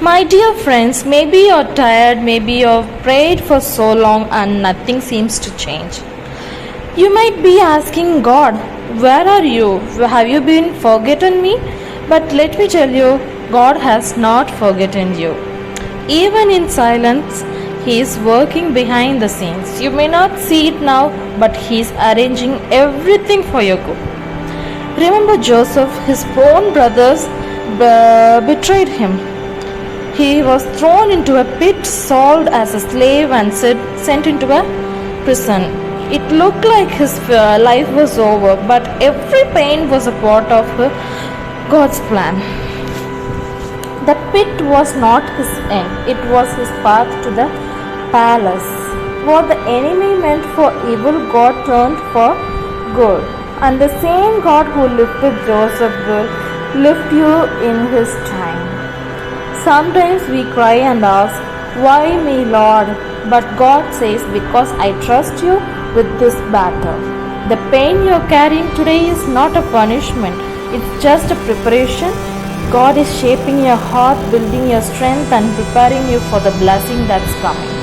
My dear friends, maybe you're tired, maybe you've prayed for so long and nothing seems to change. You might be asking God, where are you? Have you been forgotten me? But let me tell you, God has not forgotten you. Even in silence, He is working behind the scenes. You may not see it now, but He is arranging everything for your good. Remember Joseph, his own brothers betrayed him. He was thrown into a pit, sold as a slave, and sent into a prison. It looked like his life was over, but every pain was a part of God's plan. The pit was not his end, it was his path to the palace. What the enemy meant for evil, God turned for good. And the same God who lifted Joseph will lift you in his time. Sometimes we cry and ask, why me, Lord? But God says, because I trust you with this battle. The pain you're carrying today is not a punishment, it's just a preparation. God is shaping your heart, building your strength, and preparing you for the blessing that's coming.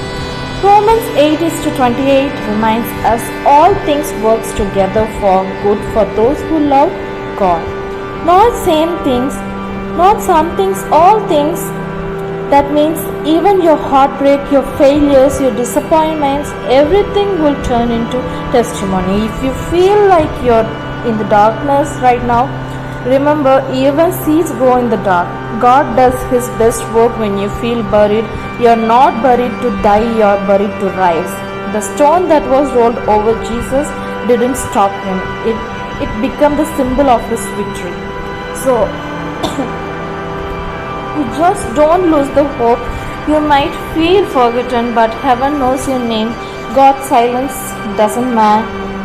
Romans 8:28 reminds us all things works together for good for those who love God. Not same things, not some things, all things. That means even your heartbreak, your failures, your disappointments, everything will turn into testimony. If you feel like you're in the darkness right now, remember, even seeds grow in the dark. God does His best work when you feel buried. You're not buried to die, you're buried to rise. The stone that was rolled over Jesus didn't stop him. It became the symbol of his victory. So, you just don't lose the hope. You might feel forgotten, but heaven knows your name. God's silence doesn't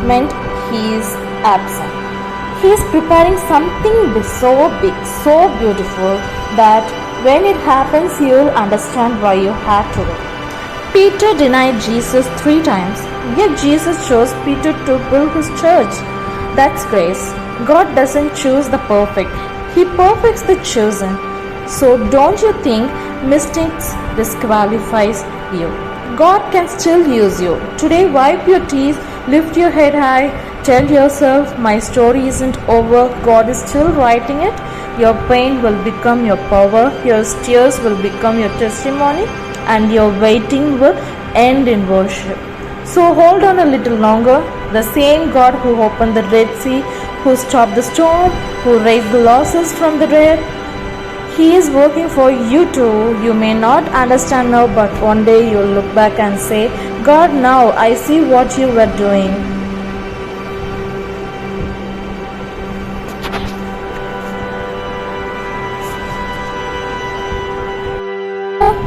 mean He is absent. He is preparing something so big, so beautiful, that when it happens, you'll understand why you had to wait. Peter denied Jesus 3 times, yet Jesus chose Peter to build his church. That's grace. God doesn't choose the perfect, He perfects the chosen. So don't you think mistakes disqualifies you? God can still use you. Today, wipe your tears, lift your head high, tell yourself, my story isn't over. God is still writing it. Your pain will become your power, your tears will become your testimony, and your waiting will end in worship. So hold on a little longer. The same God who opened the Red Sea, who stopped the storm, who raised the losses from the dead, He is working for you too. You may not understand now, but one day you'll look back and say, God, now I see what you were doing.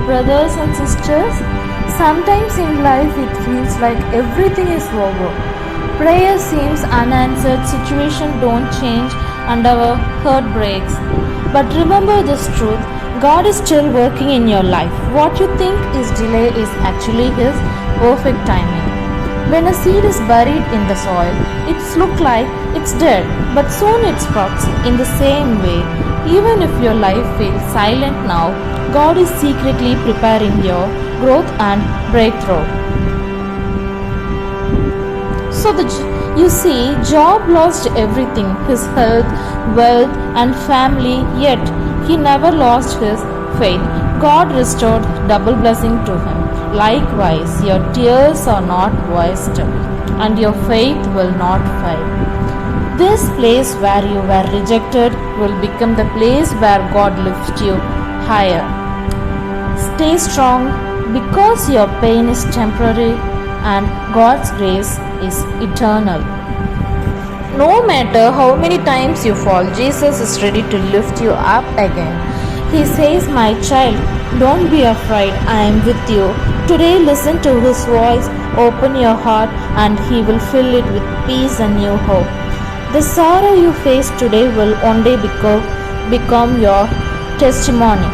Brothers and sisters, sometimes in life it feels like everything is over. Prayer seems unanswered, situations don't change, and our heart breaks. But remember this truth, God is still working in your life. What you think is delay is actually His perfect timing. When a seed is buried in the soil, it looks like it's dead, but soon it sprouts. In the same way, even if your life feels silent now, God is secretly preparing your growth and breakthrough. So you see, Job lost everything, his health, wealth, and family, yet he never lost his faith. God restored double blessing to him. Likewise, your tears are not wasted, and your faith will not fail. This place where you were rejected will become the place where God lifts you higher. Stay strong because your pain is temporary and God's grace is eternal. No matter how many times you fall, Jesus is ready to lift you up again. He says, my child, don't be afraid, I am with you. Today listen to His voice, open your heart, and He will fill it with peace and new hope. The sorrow you face today will one day become your testimony.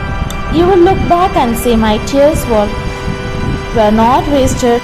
You will look back and say, my tears were not wasted.